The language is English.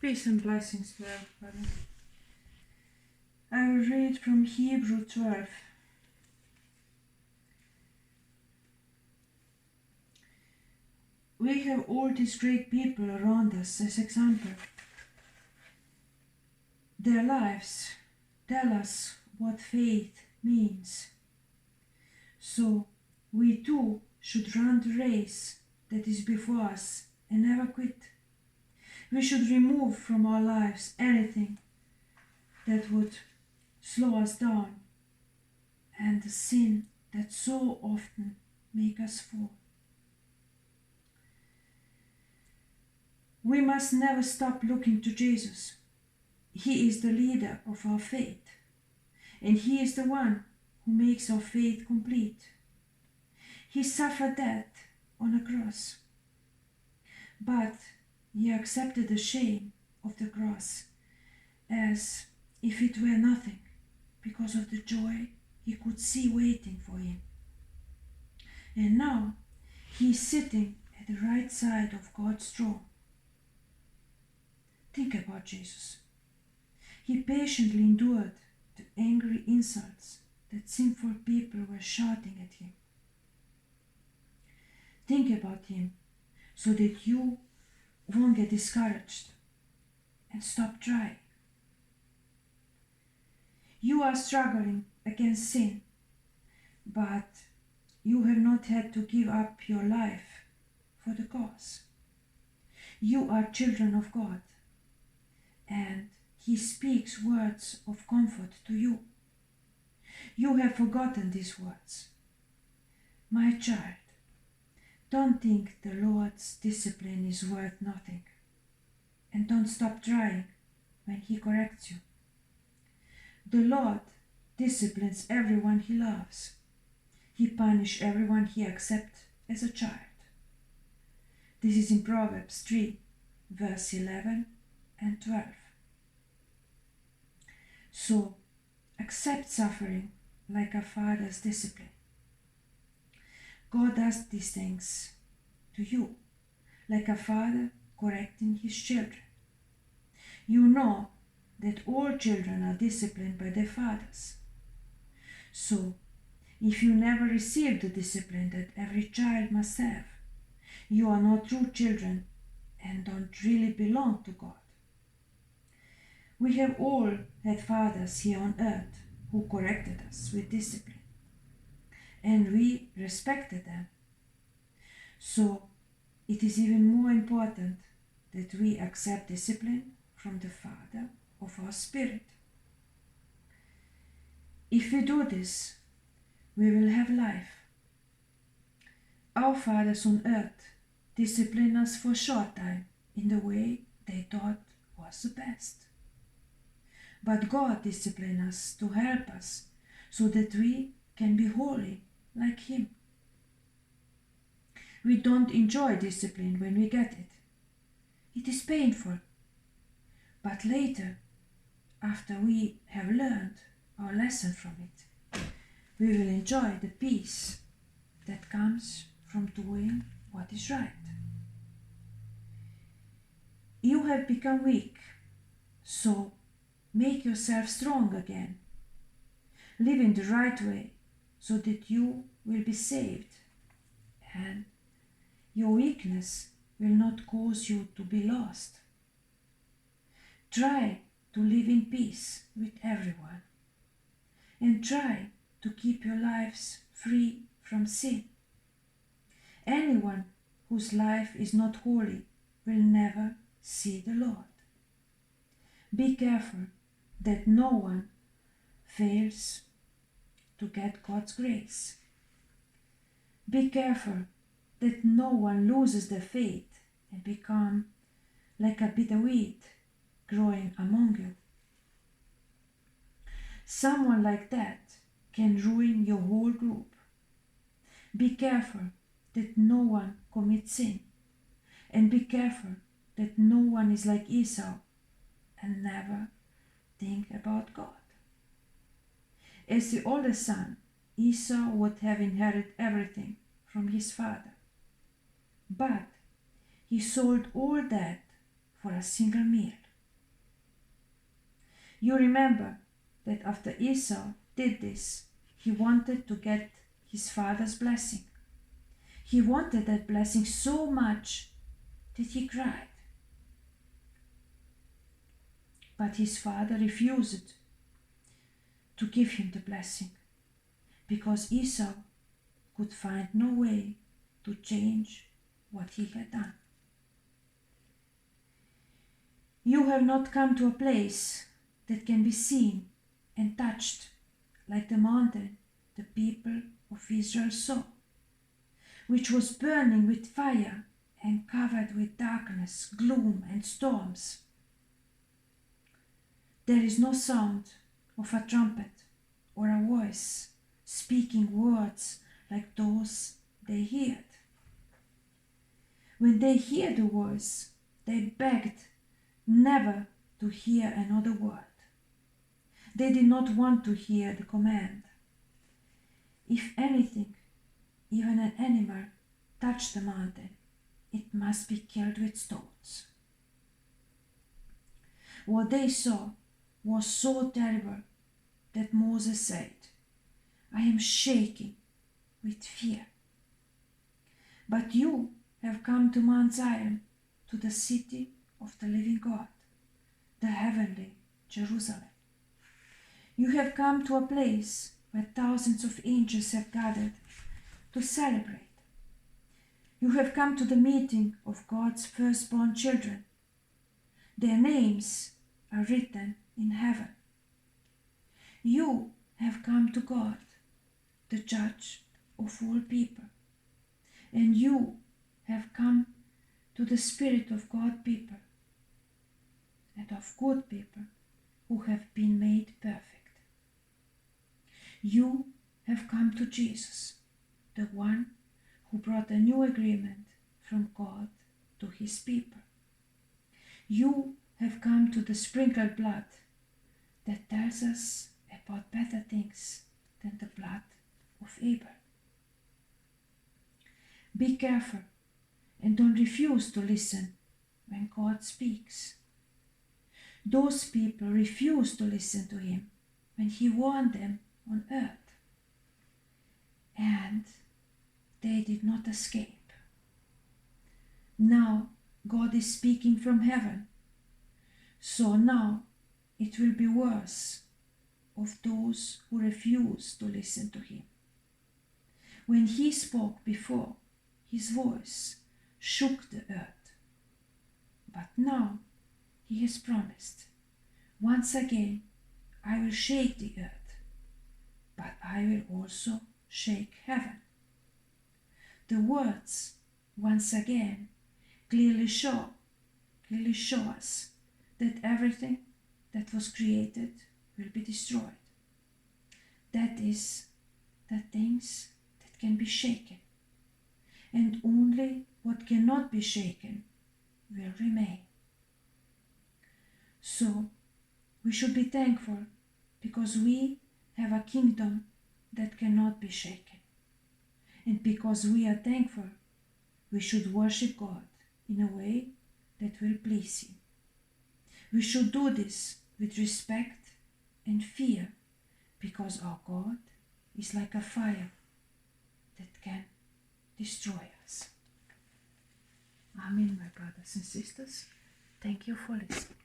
Peace and blessings to everybody. I will read from Hebrew 12. We have all these great people around us as example. Their lives tell us what faith means. So we too should run the race that is before us and never quit. We should remove from our lives anything that would slow us down and the sin that so often make us fall. We must never stop looking to Jesus. He is the leader of our faith, and He is the one who makes our faith complete. He suffered death on a cross, but He accepted the shame of the cross as if it were nothing because of the joy He could see waiting for Him. And now He is sitting at the right side of God's throne. Think about Jesus. He patiently endured the angry insults that sinful people were shouting at Him. Think about Him so that you won't get discouraged and stop trying. You are struggling against sin, but you have not had to give up your life for the cause. You are children of God, and He speaks words of comfort to you. You have forgotten these words. My child, don't think the Lord's discipline is worth nothing, and don't stop trying when He corrects you. The Lord disciplines everyone He loves. He punishes everyone He accepts as a child. This is in Proverbs 3, verse 11 and 12. So, accept suffering like a father's discipline. God does these things to you, like a father correcting his children. You know that all children are disciplined by their fathers. So, if you never receive the discipline that every child must have, you are not true children and don't really belong to God. We have all had fathers here on earth who corrected us with discipline, and we respected them. So it is even more important that we accept discipline from the Father of our spirit. If we do this, we will have life. Our fathers on earth discipline us for a short time in the way they thought was the best. But God disciplines us to help us so that we can be holy like Him. We don't enjoy discipline when we get it. It is painful. But later, after we have learned our lesson from it, we will enjoy the peace that comes from doing what is right. You have become weak, so make yourself strong again. Live in the right way so that you will be saved, and your weakness will not cause you to be lost. Try to live in peace with everyone, and try to keep your lives free from sin. Anyone whose life is not holy will never see the Lord. Be careful that no one fails to get God's grace. Be careful that no one loses their faith and become like a bitter weed growing among you. Someone like that can ruin your whole group. Be careful that no one commits sin, and be careful that no one is like Esau and never think about God. As the oldest son, Esau would have inherited everything from his father, but he sold all that for a single meal. You remember that after Esau did this, he wanted to get his father's blessing. He wanted that blessing so much that he cried. But his father refused to give him the blessing because Esau could find no way to change what he had done. You have not come to a place that can be seen and touched like the mountain the people of Israel saw, which was burning with fire and covered with darkness, gloom, and storms. There is no sound of a trumpet or a voice speaking words like those they heard. When they heard the voice, they begged never to hear another word. They did not want to hear the command. If anything, even an animal, touched the mountain, it must be killed with stones. What they saw was so terrible that Moses said, I am shaking with fear. But you have come to Mount Zion, to the city of the living God, the heavenly Jerusalem. You have come to a place where thousands of angels have gathered to celebrate. You have come to the meeting of God's firstborn children. Their names are written in heaven. You have come to God, the judge of all people. And you have come to the Spirit of God people and of good people who have been made perfect. You have come to Jesus, the one who brought a new agreement from God to his people. You have come to the sprinkled blood that tells us about better things than the blood of Abel. Be careful and don't refuse to listen when God speaks. Those people refused to listen to him when he warned them on earth, and they did not escape. Now God is speaking from heaven, so now it will be worse of those who refuse to listen to him. When he spoke before, his voice shook the earth, but now he has promised, once again I will shake the earth, but I will also shake heaven. The words, once again, clearly show us that everything that was created will be destroyed. That is, the things that can be shaken, and only what cannot be shaken will remain. So, we should be thankful because we have a kingdom that cannot be shaken. And because we are thankful, we should worship God in a way that will please him. We should do this with respect and fear because our God is like a fire that can destroy us. Amen, my brothers and sisters. Thank you for listening.